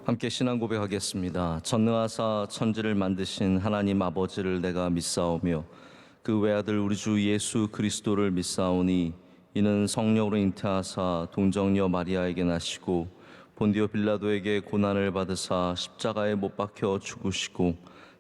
함께 신앙 고백하겠습니다. 전능하사 천지를 만드신 하나님 아버지를 내가 믿사오며 그 외아들 우리 주 예수 그리스도를 믿사오니 이는 성령으로 잉태하사 동정녀 마리아에게 나시고 본디오 빌라도에게 고난을 받으사 십자가에 못 박혀 죽으시고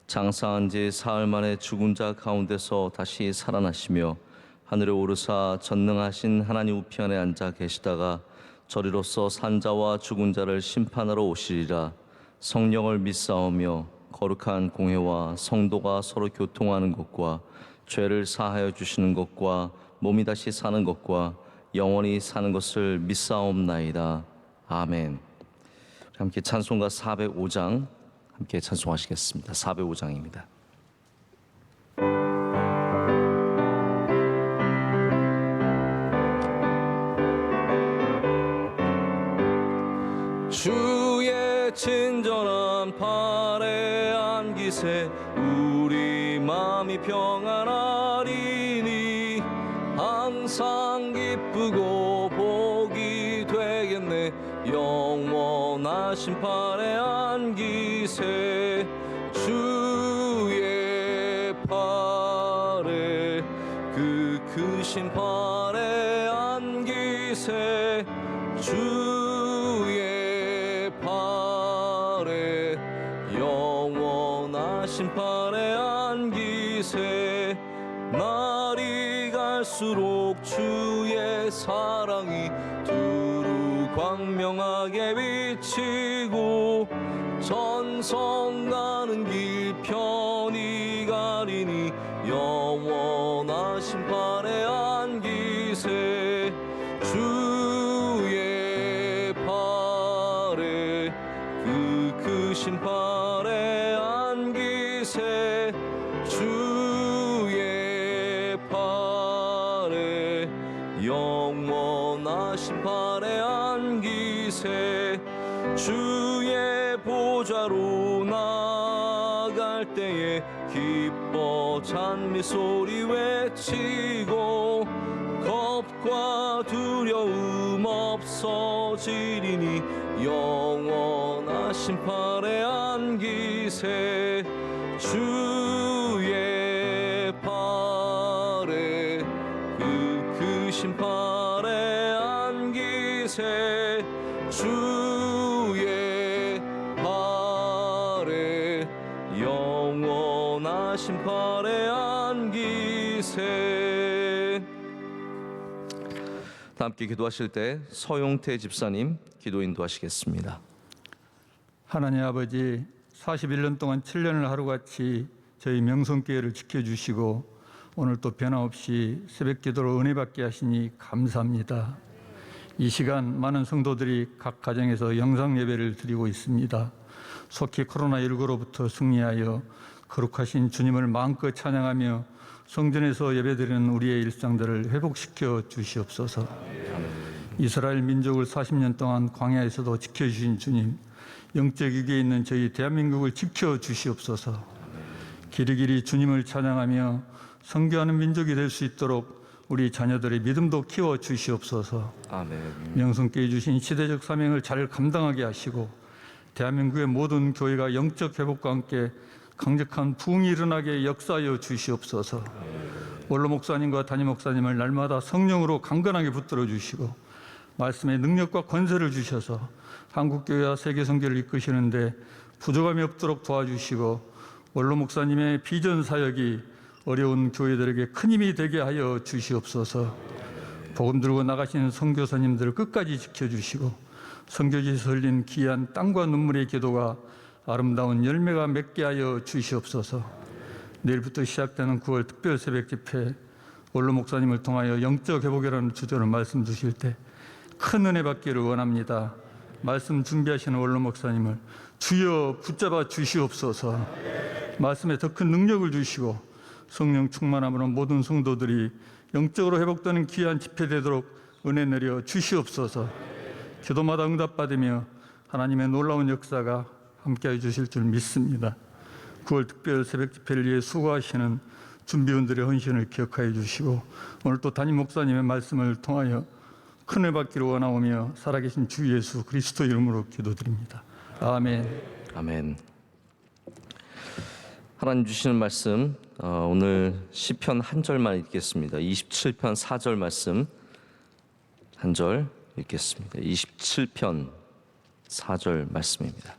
장사한 지 사흘 만에 죽은 자 가운데서 다시 살아나시며 하늘에 오르사 전능하신 하나님 우편에 앉아 계시다가 저리로서 산자와 죽은 자를 심판하러 오시리라. 성령을 믿사오며 거룩한 공회와 성도가 서로 교통하는 것과 죄를 사하여 주시는 것과 몸이 다시 사는 것과 영원히 사는 것을 믿사옵나이다. 아멘. 함께 찬송가 405장 함께 찬송하시겠습니다. 405장입니다. 주의 친절한 팔에 안기세 우리 마음이 평안하리니 항상 기쁘고 복이 되겠네. 영원하신 팔에 안기세 주의 팔에 그 크신 팔에 안기세 주의 팔에 영원하신 팔에 안기세 날이 갈수록 주의 사랑이 두루 광명하게 비치고 전성 가는 길 편히 가리니 영원하신 팔에 안기세 주의 팔에 그 크신 팔에 안기세 주의 팔에 영원하신 팔에 안기세 주의 보좌로 나갈 때에 기뻐 찬미 소리 외치고 겁과 두려움 없어지리니 영원하신 팔에 안기세 주의 팔에 그 크신 팔에 안기세 주의 팔에 영원하신 팔에 안기세. 다 함께 기도하실 때 서용태 집사님 기도 인도하시겠습니다. 하나님 아버지, 41년 동안 7년을 하루같이 저희 명성교회를 지켜주시고 오늘 또 변함없이 새벽 기도로 은혜 받게 하시니 감사합니다. 이 시간 많은 성도들이 각 가정에서 영상 예배를 드리고 있습니다. 속히 코로나19로부터 승리하여 거룩하신 주님을 마음껏 찬양하며 성전에서 예배드리는 우리의 일상들을 회복시켜 주시옵소서. 이스라엘 민족을 40년 동안 광야에서도 지켜주신 주님, 영적 위기에 있는 저희 대한민국을 지켜주시옵소서. 길이길이 주님을 찬양하며 선교하는 민족이 될 수 있도록 우리 자녀들의 믿음도 키워 주시옵소서. 아멘. 명성교회 주신 시대적 사명을 잘 감당하게 하시고 대한민국의 모든 교회가 영적 회복과 함께 강력한 부흥이 일어나게 역사하여 주시옵소서. 원로 목사님과 담임 목사님을 날마다 성령으로 강건하게 붙들어 주시고 말씀의 능력과 권세를 주셔서 한국교회와 세계 선교를 이끄시는데 부족함이 없도록 도와주시고 원로 목사님의 비전 사역이 어려운 교회들에게 큰 힘이 되게 하여 주시옵소서. 복음 들고 나가시는 선교사님들을 끝까지 지켜주시고 선교지에서 흘린 귀한 땀과 눈물의 기도가 아름다운 열매가 맺게 하여 주시옵소서. 내일부터 시작되는 9월 특별 새벽 집회 원로 목사님을 통하여 영적 회복이라는 주제로 말씀 주실 때 큰 은혜 받기를 원합니다. 말씀 준비하시는 원로 목사님을 주여 붙잡아 주시옵소서. 말씀에 더 큰 능력을 주시고 성령 충만함으로 모든 성도들이 영적으로 회복되는 귀한 집회 되도록 은혜 내려 주시옵소서. 기도마다 응답받으며 하나님의 놀라운 역사가 함께해 주실 줄 믿습니다. 9월 특별 새벽 집회를 위해 수고하시는 준비원들의 헌신을 기억하여 주시고 오늘 또 담임 목사님의 말씀을 통하여 큰 은혜 받기를 원하오며 살아계신 주 예수 그리스도 이름으로 기도드립니다. 아멘. 아멘. 하나님 주시는 말씀 오늘 시편 한 절만 읽겠습니다. 27편 4절 말씀 한 절 읽겠습니다. 27편 4절 말씀입니다.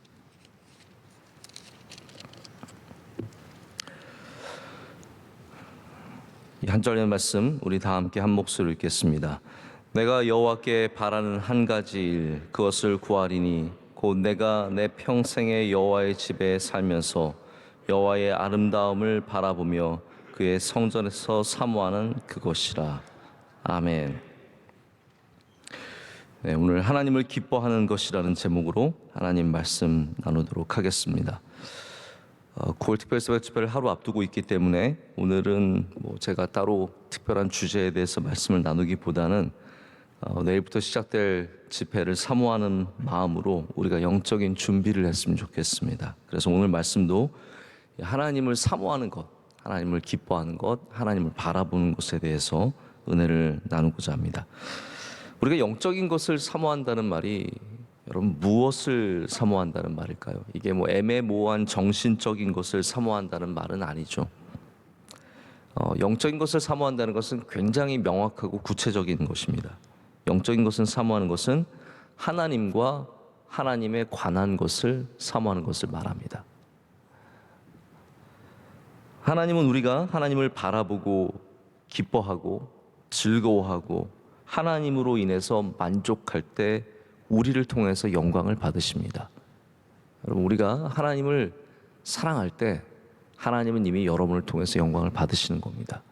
이 한 절의 말씀 우리 다 함께 한 목소리로 읽겠습니다. 내가 여호와께 바라는 한 가지 일 그것을 구하리니 곧 내가 내 평생에 여호와의 집에 살면서 여호와의 아름다움을 바라보며 그의 성전에서 사모하는 그것이라. 아멘. 네, 오늘 하나님을 기뻐하는 것이라는 제목으로 하나님 말씀 나누도록 하겠습니다. 9월 특별 새벽 집회를 하루 앞두고 있기 때문에 오늘은 제가 따로 특별한 주제에 대해서 말씀을 나누기보다는 내일부터 시작될 집회를 사모하는 마음으로 우리가 영적인 준비를 했으면 좋겠습니다. 그래서 오늘 말씀도 하나님을 사모하는 것, 하나님을 기뻐하는 것, 하나님을 바라보는 것에 대해서 은혜를 나누고자 합니다. 우리가 영적인 것을 사모한다는 말이 여러분 무엇을 사모한다는 말일까요? 이게 애매모호한 정신적인 것을 사모한다는 말은 아니죠. 영적인 것을 사모한다는 것은 굉장히 명확하고 구체적인 것입니다. 영적인 것을 사모하는 것은 하나님과 하나님에 관한 것을 사모하는 것을 말합니다. 하나님은 우리가 하나님을 바라보고 기뻐하고 즐거워하고 하나님으로 인해서 만족할 때 우리를 통해서 영광을 받으십니다. 여러분, 우리가 하나님을 사랑할 때 하나님은 이미 여러분을 통해서 영광을 받으시는 겁니다.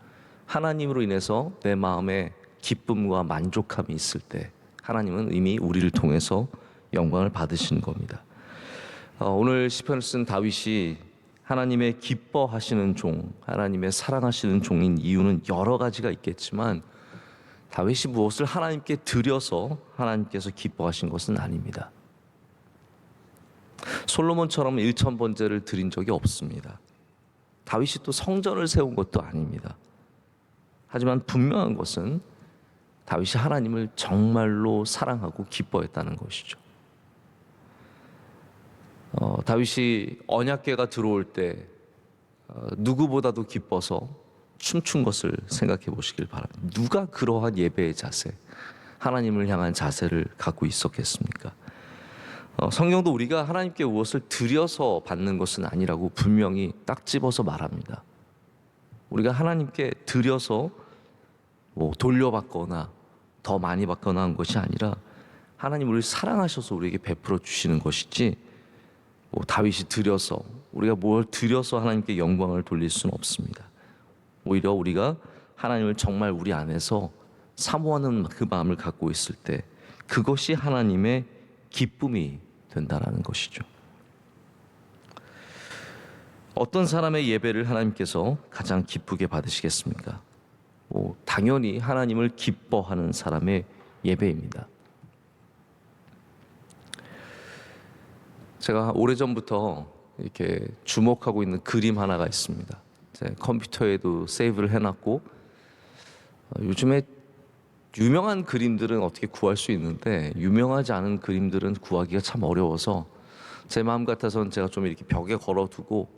하나님으로 인해서 내 마음에 기쁨과 만족함이 있을 때 하나님은 이미 우리를 통해서 영광을 받으시는 겁니다. 오늘 시편을 쓴 다윗이 하나님의 기뻐하시는 종, 하나님의 사랑하시는 종인 이유는 여러 가지가 있겠지만 다윗이 무엇을 하나님께 드려서 하나님께서 기뻐하신 것은 아닙니다. 솔로몬처럼 1,000번제를 드린 적이 없습니다. 다윗이 또 성전을 세운 것도 아닙니다. 하지만 분명한 것은 다윗이 하나님을 정말로 사랑하고 기뻐했다는 것이죠. 다윗이 언약궤가 들어올 때 누구보다도 기뻐서 춤춘 것을 생각해 보시길 바랍니다. 누가 그러한 예배의 자세, 하나님을 향한 자세를 갖고 있었겠습니까? 성경도 우리가 하나님께 무엇을 드려서 받는 것은 아니라고 분명히 딱 집어서 말합니다. 우리가 하나님께 드려서 돌려받거나 더 많이 받거나 한 것이 아니라 하나님 우리를 사랑하셔서 우리에게 베풀어 주시는 것이지 다윗이 드려서 우리가 뭘 드려서 하나님께 영광을 돌릴 수는 없습니다. 오히려 우리가 하나님을 정말 우리 안에서 사모하는 그 마음을 갖고 있을 때 그것이 하나님의 기쁨이 된다라는 것이죠. 어떤 사람의 예배를 하나님께서 가장 기쁘게 받으시겠습니까? 당연히 하나님을 기뻐하는 사람의 예배입니다. 제가 오래전부터 이렇게 주목하고 있는 그림 하나가 있습니다. 제 컴퓨터에도 세이브를 해놨고 요즘에 유명한 그림들은 어떻게 구할 수 있는데 유명하지 않은 그림들은 구하기가 참 어려워서 제 마음 같아서는 제가 좀 이렇게 벽에 걸어두고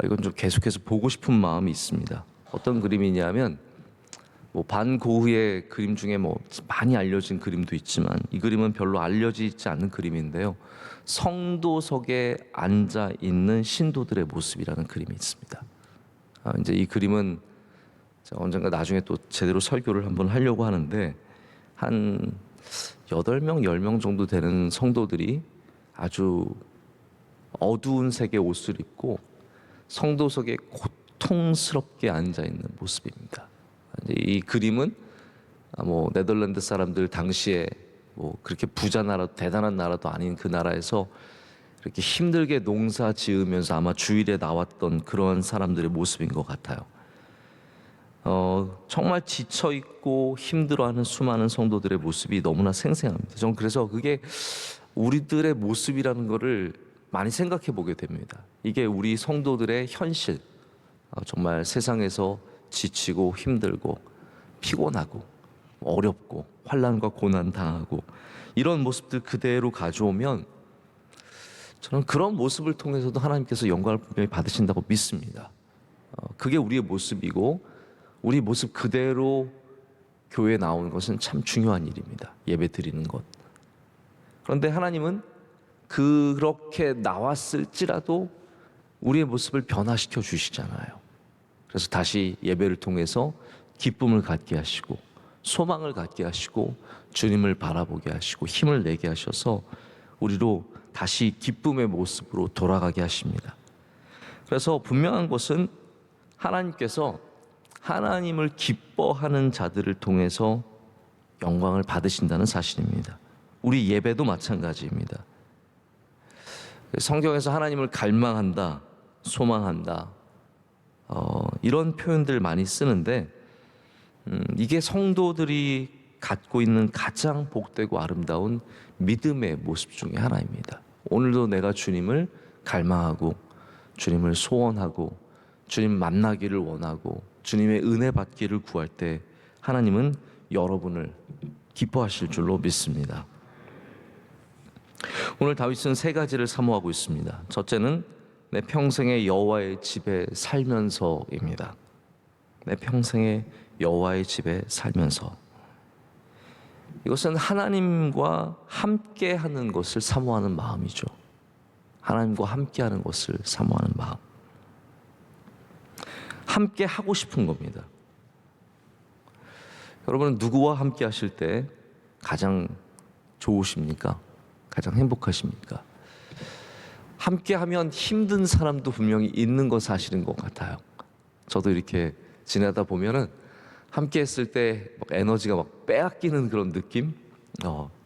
이건 좀 계속해서 보고 싶은 마음이 있습니다. 어떤 그림이냐면 반 고흐의 그림 중에 많이 알려진 그림도 있지만 이 그림은 별로 알려지지 않는 그림인데요. 성도석에 앉아 있는 신도들의 모습이라는 그림이 있습니다. 이제 이 그림은 제가 언젠가 나중에 또 제대로 설교를 한번 하려고 하는데 한 8명, 10명 정도 되는 성도들이 아주 어두운 색의 옷을 입고 성도석에 고통스럽게 앉아 있는 모습입니다. 이 그림은 네덜란드 사람들 당시에 그렇게 부자 나라, 대단한 나라도 아닌 그 나라에서 이렇게 힘들게 농사 지으면서 아마 주일에 나왔던 그런 사람들의 모습인 것 같아요. 정말 지쳐 있고 힘들어하는 수많은 성도들의 모습이 너무나 생생합니다. 저는 그래서 그게 우리들의 모습이라는 것을 많이 생각해 보게 됩니다. 이게 우리 성도들의 현실, 정말 세상에서 지치고 힘들고 피곤하고 어렵고 환난과 고난 당하고 이런 모습들 그대로 가져오면 저는 그런 모습을 통해서도 하나님께서 영광을 분명히 받으신다고 믿습니다. 그게 우리의 모습이고 우리 모습 그대로 교회에 나오는 것은 참 중요한 일입니다. 예배 드리는 것. 그런데 하나님은 그렇게 나왔을지라도 우리의 모습을 변화시켜 주시잖아요. 그래서 다시 예배를 통해서 기쁨을 갖게 하시고 소망을 갖게 하시고 주님을 바라보게 하시고 힘을 내게 하셔서 우리로 다시 기쁨의 모습으로 돌아가게 하십니다. 그래서 분명한 것은 하나님께서 하나님을 기뻐하는 자들을 통해서 영광을 받으신다는 사실입니다. 우리 예배도 마찬가지입니다. 성경에서 하나님을 갈망한다, 소망한다, 이런 표현들 많이 쓰는데 이게 성도들이 갖고 있는 가장 복되고 아름다운 믿음의 모습 중에 하나입니다. 오늘도 내가 주님을 갈망하고 주님을 소원하고 주님 만나기를 원하고 주님의 은혜 받기를 구할 때 하나님은 여러분을 기뻐하실 줄로 믿습니다. 오늘 다윗은 세 가지를 사모하고 있습니다. 첫째는 내 평생의 여호와의 집에 살면서입니다. 내 평생의 여호와의 집에 살면서. 이것은 하나님과 함께하는 것을 사모하는 마음이죠. 하나님과 함께하는 것을 사모하는 마음. 함께 하고 싶은 겁니다. 여러분은 누구와 함께 하실 때 가장 좋으십니까? 가장 행복하십니까? 함께 하면 힘든 사람도 분명히 있는 거 사실인 것 같아요. 저도 이렇게 지내다 보면은 함께 했을 때 막 에너지가 막 빼앗기는 그런 느낌?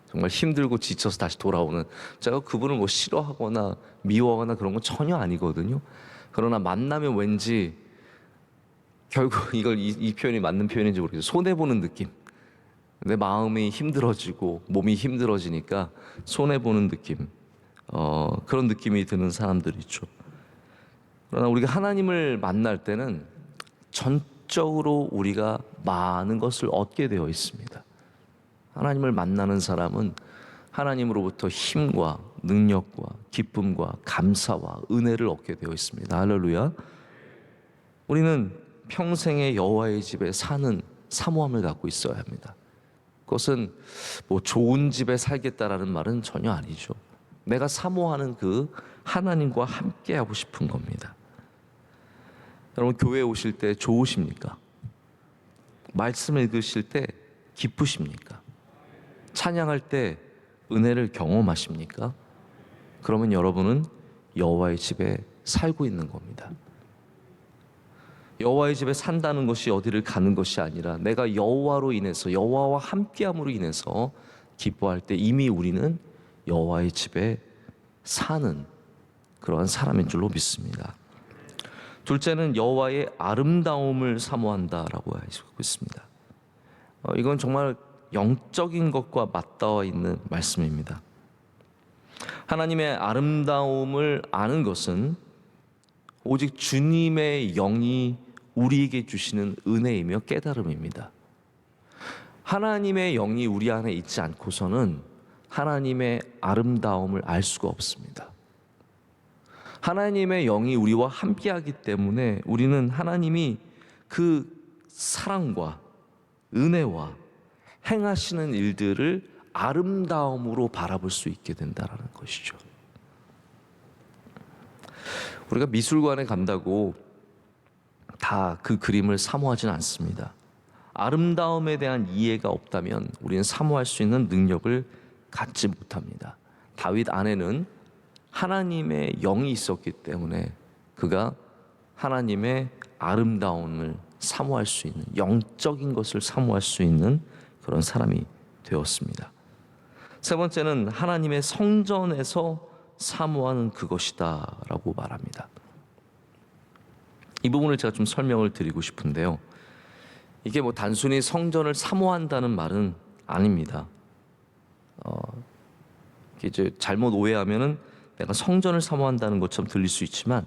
정말 힘들고 지쳐서 다시 돌아오는. 제가 그분을 뭐 싫어하거나 미워하거나 그런 건 전혀 아니거든요. 그러나 만나면 왠지 결국 이 표현이 맞는 표현인지 모르겠어요. 손해보는 느낌. 내 마음이 힘들어지고 몸이 힘들어지니까 손해보는 느낌. 그런 느낌이 드는 사람들이 있죠. 그러나 우리가 하나님을 만날 때는 전적으로 우리가 많은 것을 얻게 되어 있습니다. 하나님을 만나는 사람은 하나님으로부터 힘과 능력과 기쁨과 감사와 은혜를 얻게 되어 있습니다. 할렐루야. 우리는 평생의 여호와의 집에 사는 사모함을 갖고 있어야 합니다. 그것은 뭐 좋은 집에 살겠다라는 말은 전혀 아니죠. 내가 사모하는 그 하나님과 함께하고 싶은 겁니다. 여러분, 교회에 오실 때 좋으십니까? 말씀 읽으실 때 기쁘십니까? 찬양할 때 은혜를 경험하십니까? 그러면 여러분은 여호와의 집에 살고 있는 겁니다. 여호와의 집에 산다는 것이 어디를 가는 것이 아니라 내가 여호와로 인해서 여호와와 함께함으로 인해서 기뻐할 때 이미 우리는 여호와의 집에 사는 그러한 사람인 줄로 믿습니다. 둘째는 여호와의 아름다움을 사모한다라고 하고 있습니다. 이건 정말 영적인 것과 맞닿아 있는 말씀입니다. 하나님의 아름다움을 아는 것은 오직 주님의 영이 우리에게 주시는 은혜이며 깨달음입니다. 하나님의 영이 우리 안에 있지 않고서는 하나님의 아름다움을 알 수가 없습니다. 하나님의 영이 우리와 함께하기 때문에 우리는 하나님이 그 사랑과 은혜와 행하시는 일들을 아름다움으로 바라볼 수 있게 된다는 것이죠. 우리가 미술관에 간다고 다 그 그림을 사모하지는 않습니다. 아름다움에 대한 이해가 없다면 우리는 사모할 수 있는 능력을 갖지 못합니다. 다윗 안에는 하나님의 영이 있었기 때문에 그가 하나님의 아름다움을 사모할 수 있는, 영적인 것을 사모할 수 있는 그런 사람이 되었습니다. 세 번째는 하나님의 성전에서 사모하는 그것이다 라고 말합니다. 이 부분을 제가 좀 설명을 드리고 싶은데요, 이게 뭐 단순히 성전을 사모한다는 말은 아닙니다. 이제 잘못 오해하면은 내가 성전을 사모한다는 것처럼 들릴 수 있지만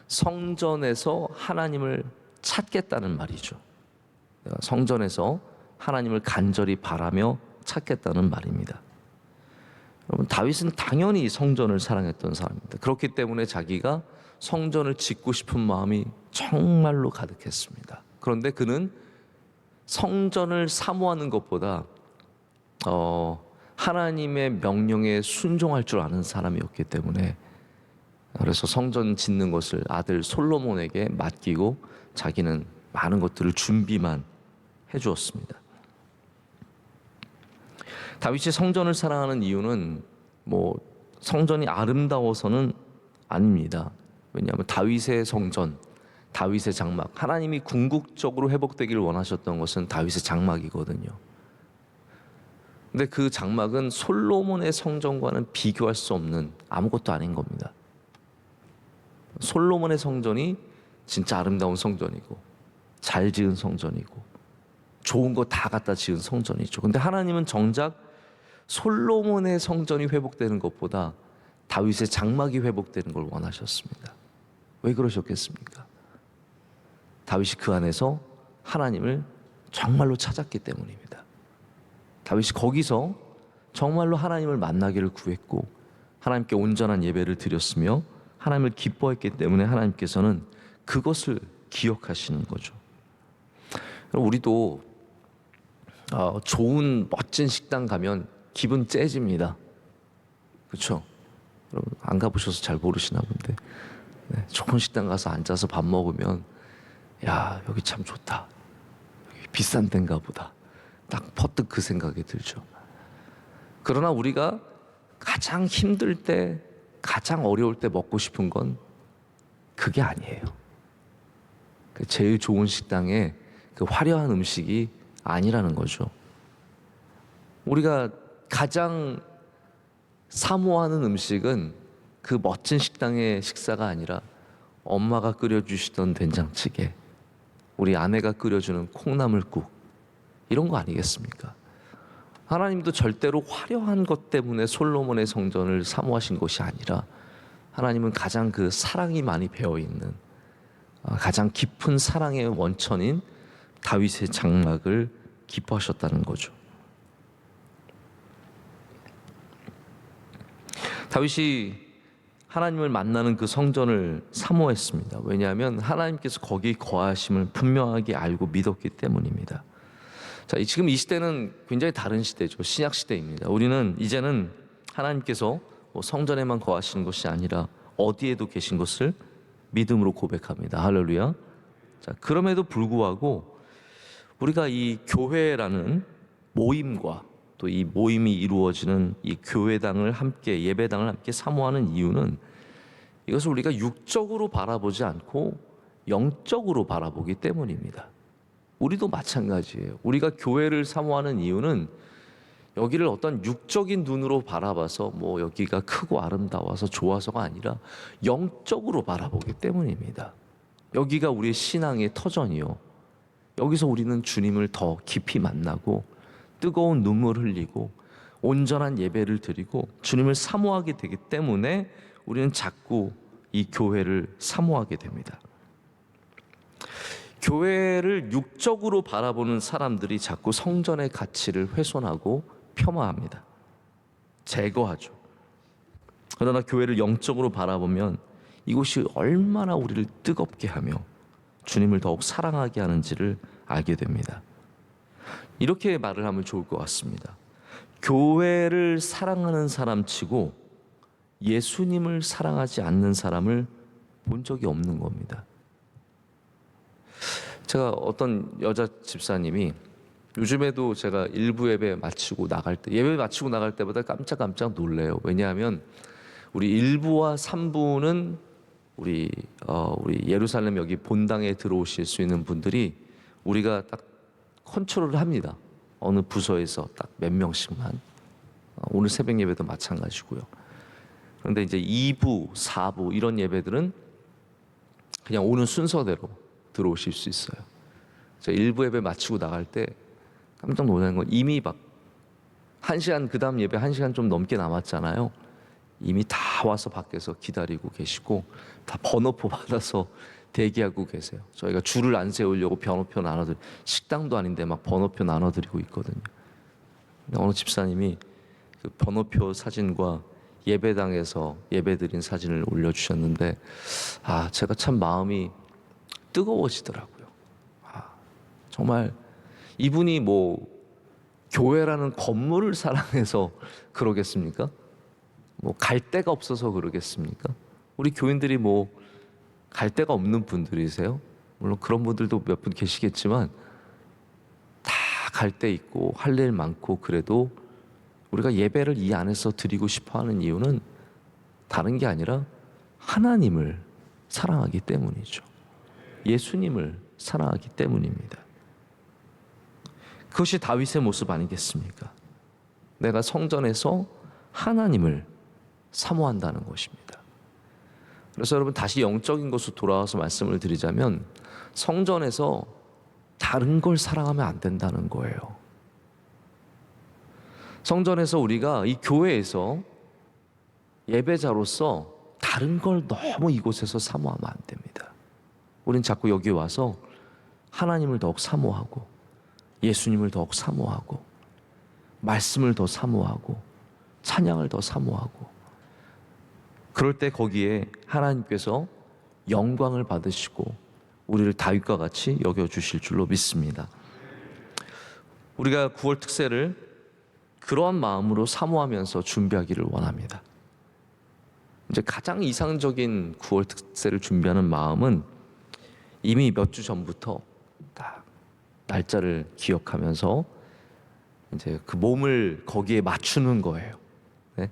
성전에서 하나님을 찾겠다는 말이죠. 내가 성전에서 하나님을 간절히 바라며 찾겠다는 말입니다. 여러분, 다윗은 당연히 성전을 사랑했던 사람입니다. 그렇기 때문에 자기가 성전을 짓고 싶은 마음이 정말로 가득했습니다. 그런데 그는 성전을 사모하는 것보다 하나님의 명령에 순종할 줄 아는 사람이었기 때문에, 그래서 성전 짓는 것을 아들 솔로몬에게 맡기고 자기는 많은 것들을 준비만 해주었습니다. 다윗이 성전을 사랑하는 이유는 성전이 아름다워서는 아닙니다. 왜냐하면 다윗의 성전, 다윗의 장막, 하나님이 궁극적으로 회복되기를 원하셨던 것은 다윗의 장막이거든요. 근데 그 장막은 솔로몬의 성전과는 비교할 수 없는 아무것도 아닌 겁니다. 솔로몬의 성전이 진짜 아름다운 성전이고 잘 지은 성전이고 좋은 거 다 갖다 지은 성전이죠. 근데 하나님은 정작 솔로몬의 성전이 회복되는 것보다 다윗의 장막이 회복되는 걸 원하셨습니다. 왜 그러셨겠습니까? 다윗이 그 안에서 하나님을 정말로 찾았기 때문입니다. 다윗이 거기서 정말로 하나님을 만나기를 구했고 하나님께 온전한 예배를 드렸으며 하나님을 기뻐했기 때문에 하나님께서는 그것을 기억하시는 거죠. 우리도 좋은 멋진 식당 가면 기분 째집니다. 그렇죠? 여러분 안 가보셔서 잘 모르시나 본데, 좋은 식당 가서 앉아서 밥 먹으면 야, 여기 참 좋다, 여기 비싼 데인가 보다, 딱 퍼뜩 그 생각이 들죠. 그러나 우리가 가장 힘들 때, 가장 어려울 때 먹고 싶은 건 그게 아니에요. 그 제일 좋은 식당에 그 화려한 음식이 아니라는 거죠. 우리가 가장 사모하는 음식은 그 멋진 식당의 식사가 아니라 엄마가 끓여주시던 된장찌개, 우리 아내가 끓여주는 콩나물국, 이런 거 아니겠습니까? 하나님도 절대로 화려한 것 때문에 솔로몬의 성전을 사모하신 것이 아니라 하나님은 가장 그 사랑이 많이 배어있는, 가장 깊은 사랑의 원천인 다윗의 장막을 기뻐하셨다는 거죠. 다윗이 하나님을 만나는 그 성전을 사모했습니다. 왜냐하면 하나님께서 거기 거하심을 분명하게 알고 믿었기 때문입니다. 자, 지금 이 시대는 굉장히 다른 시대죠. 신약 시대입니다. 우리는 이제는 하나님께서 성전에만 거하시는 것이 아니라 어디에도 계신 것을 믿음으로 고백합니다. 할렐루야. 자, 그럼에도 불구하고 우리가 이 교회라는 모임과 또 이 모임이 이루어지는 이 교회당을 함께, 예배당을 함께 사모하는 이유는 이것을 우리가 육적으로 바라보지 않고 영적으로 바라보기 때문입니다. 우리도 마찬가지예요. 우리가 교회를 사모하는 이유는 여기를 어떤 육적인 눈으로 바라봐서 여기가 크고 아름다워서 좋아서가 아니라 영적으로 바라보기 때문입니다. 여기가 우리의 신앙의 터전이요, 여기서 우리는 주님을 더 깊이 만나고 뜨거운 눈물 흘리고 온전한 예배를 드리고 주님을 사모하게 되기 때문에 우리는 자꾸 이 교회를 사모하게 됩니다. 교회를 육적으로 바라보는 사람들이 자꾸 성전의 가치를 훼손하고 폄하합니다. 제거하죠. 그러나 교회를 영적으로 바라보면 이곳이 얼마나 우리를 뜨겁게 하며 주님을 더욱 사랑하게 하는지를 알게 됩니다. 이렇게 말을 하면 좋을 것 같습니다. 교회를 사랑하는 사람치고 예수님을 사랑하지 않는 사람을 본 적이 없는 겁니다. 제가 어떤 여자 집사님이, 요즘에도 제가 일부 예배 마치고 나갈 때, 예배 마치고 나갈 때마다 깜짝 놀래요. 왜냐하면 우리 1부와 3부는 우리 예루살렘 여기 본당에 들어오실 수 있는 분들이 우리가 딱 컨트롤을 합니다. 어느 부서에서 딱 몇 명씩만. 오늘 새벽 예배도 마찬가지고요. 그런데 이제 2부, 4부 이런 예배들은 그냥 오는 순서대로 들어오실 수 있어요. 제가 1부 예배 마치고 나갈 때 깜짝 놀라는 건 이미 막 1시간, 그 다음 예배 1시간 좀 넘게 남았잖아요. 이미 다 와서 밖에서 기다리고 계시고 다 번호표 받아서 대기하고 계세요. 저희가 줄을 안 세우려고 번호표 식당도 아닌데 막 번호표 나눠드리고 있거든요. 어느 집사님이 그 번호표 사진과 예배당에서 예배드린 사진을 올려주셨는데 제가 참 마음이 뜨거워지더라고요. 정말 이분이 뭐 교회라는 건물을 사랑해서 그러겠습니까? 뭐 갈 데가 없어서 그러겠습니까? 우리 교인들이 뭐 갈 데가 없는 분들이세요? 물론 그런 분들도 몇 분 계시겠지만 다 갈 데 있고 할 일 많고, 그래도 우리가 예배를 이 안에서 드리고 싶어 하는 이유는 다른 게 아니라 하나님을 사랑하기 때문이죠. 예수님을 사랑하기 때문입니다. 그것이 다윗의 모습 아니겠습니까? 내가 성전에서 하나님을 사모한다는 것입니다. 그래서 여러분, 다시 영적인 것으로 돌아와서 말씀을 드리자면 성전에서 다른 걸 사랑하면 안 된다는 거예요. 성전에서 우리가 이 교회에서 예배자로서 다른 걸 너무 이곳에서 사모하면 안 됩니다. 우린 자꾸 여기 와서 하나님을 더욱 사모하고, 예수님을 더욱 사모하고, 말씀을 더 사모하고, 찬양을 더 사모하고, 그럴 때 거기에 하나님께서 영광을 받으시고 우리를 다윗과 같이 여겨주실 줄로 믿습니다. 우리가 9월 특세를 그러한 마음으로 사모하면서 준비하기를 원합니다. 이제 가장 이상적인 9월 특세를 준비하는 마음은 이미 몇 주 전부터 딱 날짜를 기억하면서 이제 그 몸을 거기에 맞추는 거예요. 네?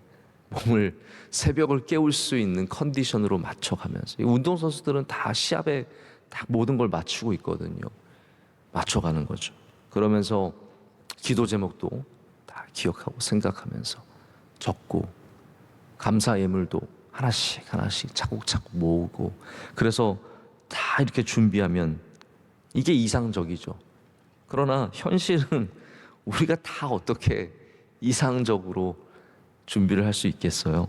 몸을, 새벽을 깨울 수 있는 컨디션으로 맞춰가면서, 운동선수들은 다 시합에 딱 모든 걸 맞추고 있거든요. 맞춰가는 거죠. 그러면서 기도 제목도 다 기억하고 생각하면서 적고, 감사 예물도 하나씩 하나씩 차곡차곡 모으고, 그래서 다 이렇게 준비하면 이게 이상적이죠. 그러나 현실은 우리가 다 어떻게 이상적으로 준비를 할 수 있겠어요?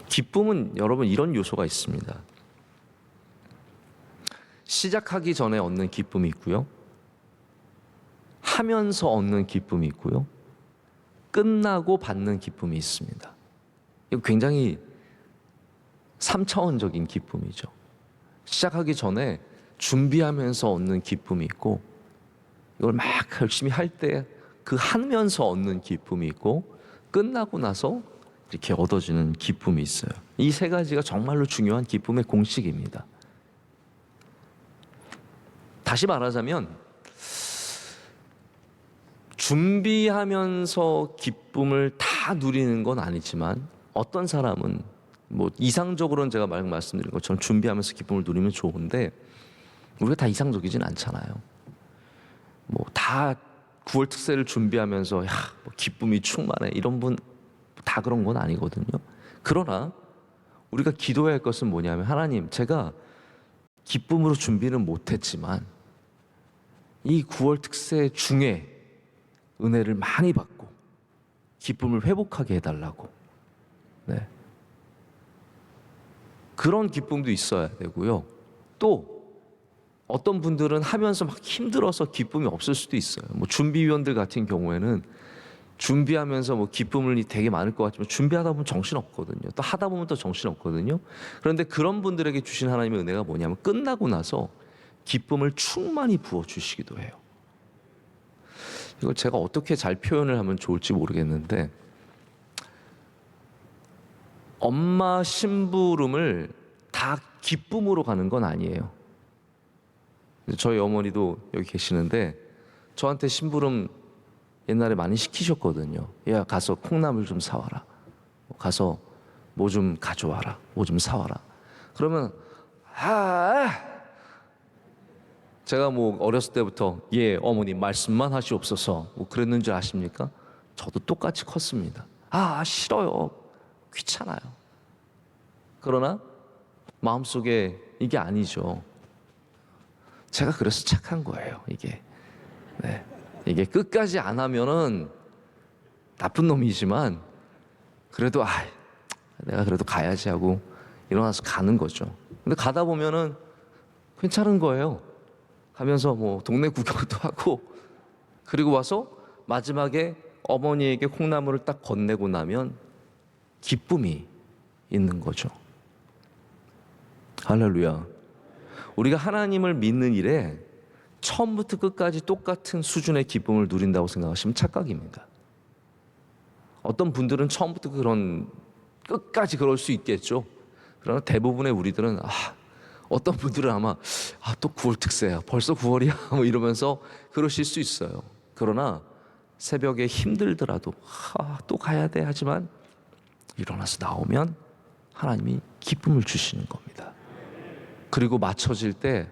기쁨은 여러분 이런 요소가 있습니다. 시작하기 전에 얻는 기쁨이 있고요, 하면서 얻는 기쁨이 있고요, 끝나고 받는 기쁨이 있습니다. 이거 굉장히 3차원적인 기쁨이죠. 시작하기 전에 준비하면서 얻는 기쁨이 있고, 이걸 막 열심히 할 때 그 하면서 얻는 기쁨이 있고, 끝나고 나서 이렇게 얻어지는 기쁨이 있어요. 이 세 가지가 정말로 중요한 기쁨의 공식입니다. 다시 말하자면 준비하면서 기쁨을 다 누리는 건 아니지만, 어떤 사람은 뭐 이상적으로는 제가 말씀드린 것처럼 준비하면서 기쁨을 누리면 좋은데, 우리가 다 이상적이진 않잖아요. 뭐 다 9월 특세를 준비하면서 뭐 기쁨이 충만해, 이런 분 다 그런 건 아니거든요. 그러나 우리가 기도해야 할 것은 뭐냐면, 하나님, 제가 기쁨으로 준비는 못했지만 이 9월 특세 중에 은혜를 많이 받고 기쁨을 회복하게 해달라고. 네. 그런 기쁨도 있어야 되고요. 또 어떤 분들은 하면서 막 힘들어서 기쁨이 없을 수도 있어요. 뭐 준비위원들 같은 경우에는 준비하면서 뭐 기쁨이 되게 많을 것 같지만 준비하다 보면 정신 없거든요. 또 하다 보면 또 정신 없거든요. 그런데 그런 분들에게 주신 하나님의 은혜가 뭐냐면, 끝나고 나서 기쁨을 충만히 부어 주시기도 해요. 이걸 제가 어떻게 잘 표현을 하면 좋을지 모르겠는데, 엄마 심부름을 다 기쁨으로 가는 건 아니에요. 저희 어머니도 여기 계시는데 저한테 심부름 옛날에 많이 시키셨거든요. 야, 가서 콩나물 좀 사와라, 가서 뭐 좀 가져와라, 뭐 좀 사와라. 그러면 제가 뭐 어렸을 때부터 예 어머니 말씀만 하시옵소서 뭐 그랬는 줄 아십니까? 저도 똑같이 컸습니다. 싫어요, 귀찮아요. 그러나 마음속에 이게 아니죠. 제가 그래서 착한 거예요, 이게. 네. 이게 끝까지 안 하면은 나쁜 놈이지만, 그래도 내가 그래도 가야지 하고 일어나서 가는 거죠. 근데 가다 보면은 괜찮은 거예요. 가면서 뭐 동네 구경도 하고, 그리고 와서 마지막에 어머니에게 콩나물을 딱 건네고 나면 기쁨이 있는 거죠. 할렐루야. 우리가 하나님을 믿는 일에 처음부터 끝까지 똑같은 수준의 기쁨을 누린다고 생각하시면 착각입니다. 어떤 분들은 처음부터 끝까지 그럴 수 있겠죠. 그러나 대부분의 우리들은 어떤 분들은 아마 또 9월 특세야, 벌써 9월이야 뭐 이러면서 그러실 수 있어요. 그러나 새벽에 힘들더라도 또 가야 돼 하지만 일어나서 나오면 하나님이 기쁨을 주시는 겁니다. 그리고 맞춰질 때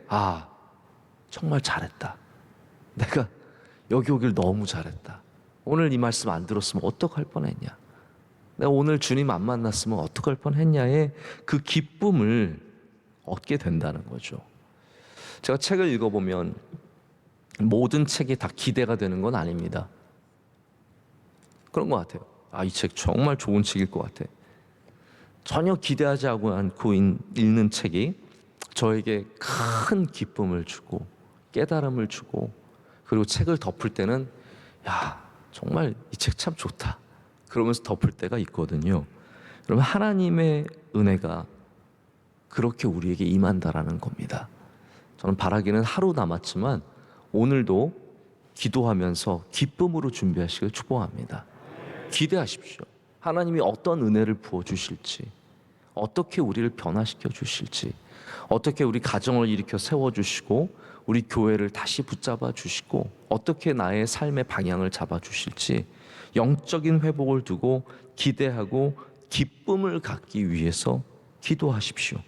정말 잘했다. 내가 여기 오길 너무 잘했다. 오늘 이 말씀 안 들었으면 어떡할 뻔했냐. 내가 오늘 주님 안 만났으면 어떡할 뻔했냐의 그 기쁨을 얻게 된다는 거죠. 제가 책을 읽어보면 모든 책이 다 기대가 되는 건 아닙니다. 그런 것 같아요. 이 책 정말 좋은 책일 것 같아. 전혀 기대하지 않고 읽는 책이 저에게 큰 기쁨을 주고 깨달음을 주고, 그리고 책을 덮을 때는 정말 이 책 참 좋다 그러면서 덮을 때가 있거든요. 그러면 하나님의 은혜가 그렇게 우리에게 임한다라는 겁니다. 저는 바라기는 하루 남았지만 오늘도 기도하면서 기쁨으로 준비하시길 축복합니다. 기대하십시오. 하나님이 어떤 은혜를 부어주실지, 어떻게 우리를 변화시켜 주실지, 어떻게 우리 가정을 일으켜 세워주시고 우리 교회를 다시 붙잡아 주시고 어떻게 나의 삶의 방향을 잡아 주실지 영적인 회복을 두고 기대하고 기쁨을 갖기 위해서 기도하십시오.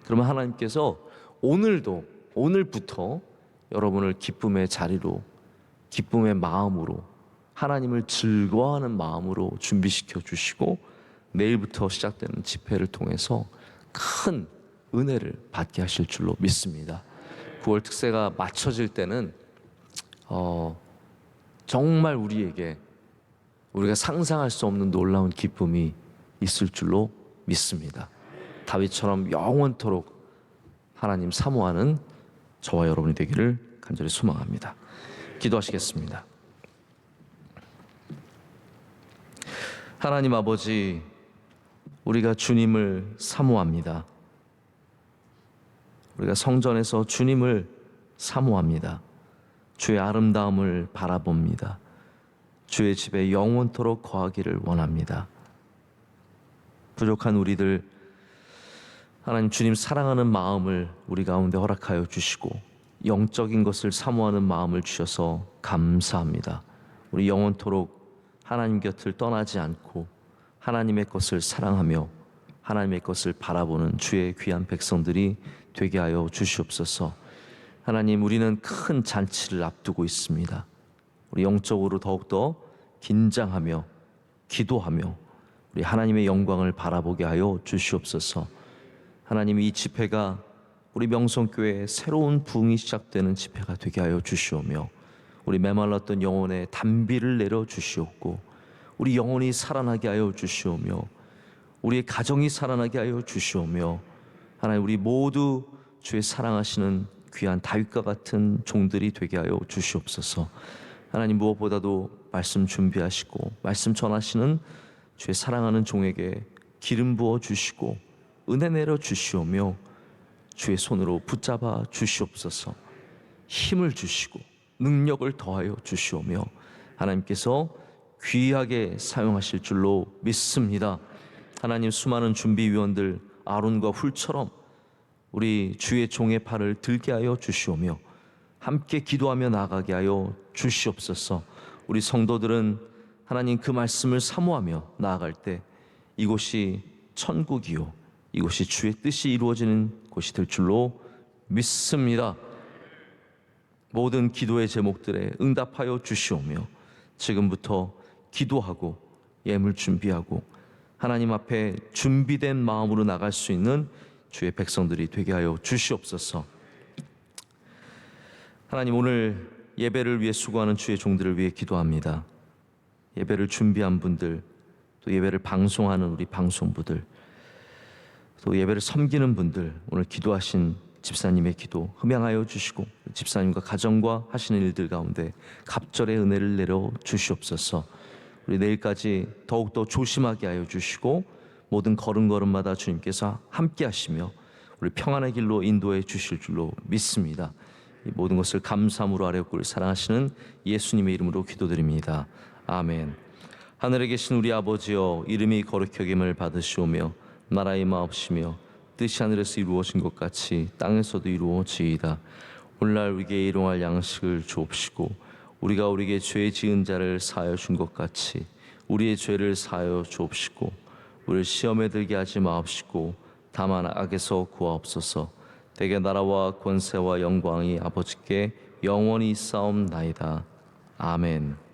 그러면 하나님께서 오늘부터 여러분을 기쁨의 자리로, 기쁨의 마음으로, 하나님을 즐거워하는 마음으로 준비시켜 주시고 내일부터 시작되는 집회를 통해서 큰 은혜를 받게 하실 줄로 믿습니다. 9월 특세가 맞춰질 때는 정말 우리가 상상할 수 없는 놀라운 기쁨이 있을 줄로 믿습니다. 다윗처럼 영원토록 하나님 사모하는 저와 여러분이 되기를 간절히 소망합니다. 기도하시겠습니다. 하나님 아버지, 우리가 주님을 사모합니다. 우리가 성전에서 주님을 사모합니다. 주의 아름다움을 바라봅니다. 주의 집에 영원토록 거하기를 원합니다. 부족한 우리들, 하나님 주님 사랑하는 마음을 우리 가운데 허락하여 주시고 영적인 것을 사모하는 마음을 주셔서 감사합니다. 우리 영원토록 하나님 곁을 떠나지 않고 하나님의 것을 사랑하며 하나님의 것을 바라보는 주의 귀한 백성들이 되게 하여 주시옵소서. 하나님, 우리는 큰 잔치를 앞두고 있습니다. 우리 영적으로 더욱더 긴장하며 기도하며 우리 하나님의 영광을 바라보게 하여 주시옵소서. 하나님, 이 집회가 우리 명성교회의 새로운 부흥이 시작되는 집회가 되게 하여 주시오며 우리 메말랐던 영혼에 단비를 내려 주시옵고 우리 영혼이 살아나게 하여 주시오며 우리의 가정이 살아나게 하여 주시오며 하나님, 우리 모두 주의 사랑하시는 귀한 다윗과 같은 종들이 되게 하여 주시옵소서. 하나님, 무엇보다도 말씀 준비하시고 말씀 전하시는 주의 사랑하는 종에게 기름 부어 주시고 은혜 내려 주시오며 주의 손으로 붙잡아 주시옵소서. 힘을 주시고 능력을 더하여 주시오며 하나님께서 귀하게 사용하실 줄로 믿습니다. 하나님, 수많은 준비위원들 아론과 훌처럼 우리 주의 종의 팔을 들게 하여 주시오며 함께 기도하며 나아가게 하여 주시옵소서. 우리 성도들은 하나님 그 말씀을 사모하며 나아갈 때 이곳이 천국이요 이곳이 주의 뜻이 이루어지는 곳이 될 줄로 믿습니다. 모든 기도의 제목들에 응답하여 주시오며 지금부터 기도하고 예물 준비하고 하나님 앞에 준비된 마음으로 나갈 수 있는 주의 백성들이 되게 하여 주시옵소서. 하나님, 오늘 예배를 위해 수고하는 주의 종들을 위해 기도합니다. 예배를 준비한 분들, 또 예배를 방송하는 우리 방송부들, 또 예배를 섬기는 분들, 오늘 기도하신 집사님의 기도 흠양하여 주시고 집사님과 가정과 하시는 일들 가운데 갑절의 은혜를 내려 주시옵소서. 우리 내일까지 더욱더 조심하게 하여 주시고 모든 걸음걸음마다 주님께서 함께 하시며 우리 평안의 길로 인도해 주실 줄로 믿습니다. 이 모든 것을 감사함으로 아뢰옵고 우리 사랑하시는 예수님의 이름으로 기도드립니다. 아멘. 하늘에 계신 우리 아버지여, 이름이 거룩히 여김을 받으시오며 나라의 마옵시며 뜻이 하늘에서 이루어진 것 같이 땅에서도 이루어지이다. 오늘날 우리에게 일용할 양식을 주옵시고 우리가 우리에게 죄 지은 자를 사하여 준 것 같이 우리의 죄를 사하여 주옵시고 우리를 시험에 들게 하지 마옵시고 다만 악에서 구하옵소서. 대개 나라와 권세와 영광이 아버지께 영원히 있사옵나이다. 아멘.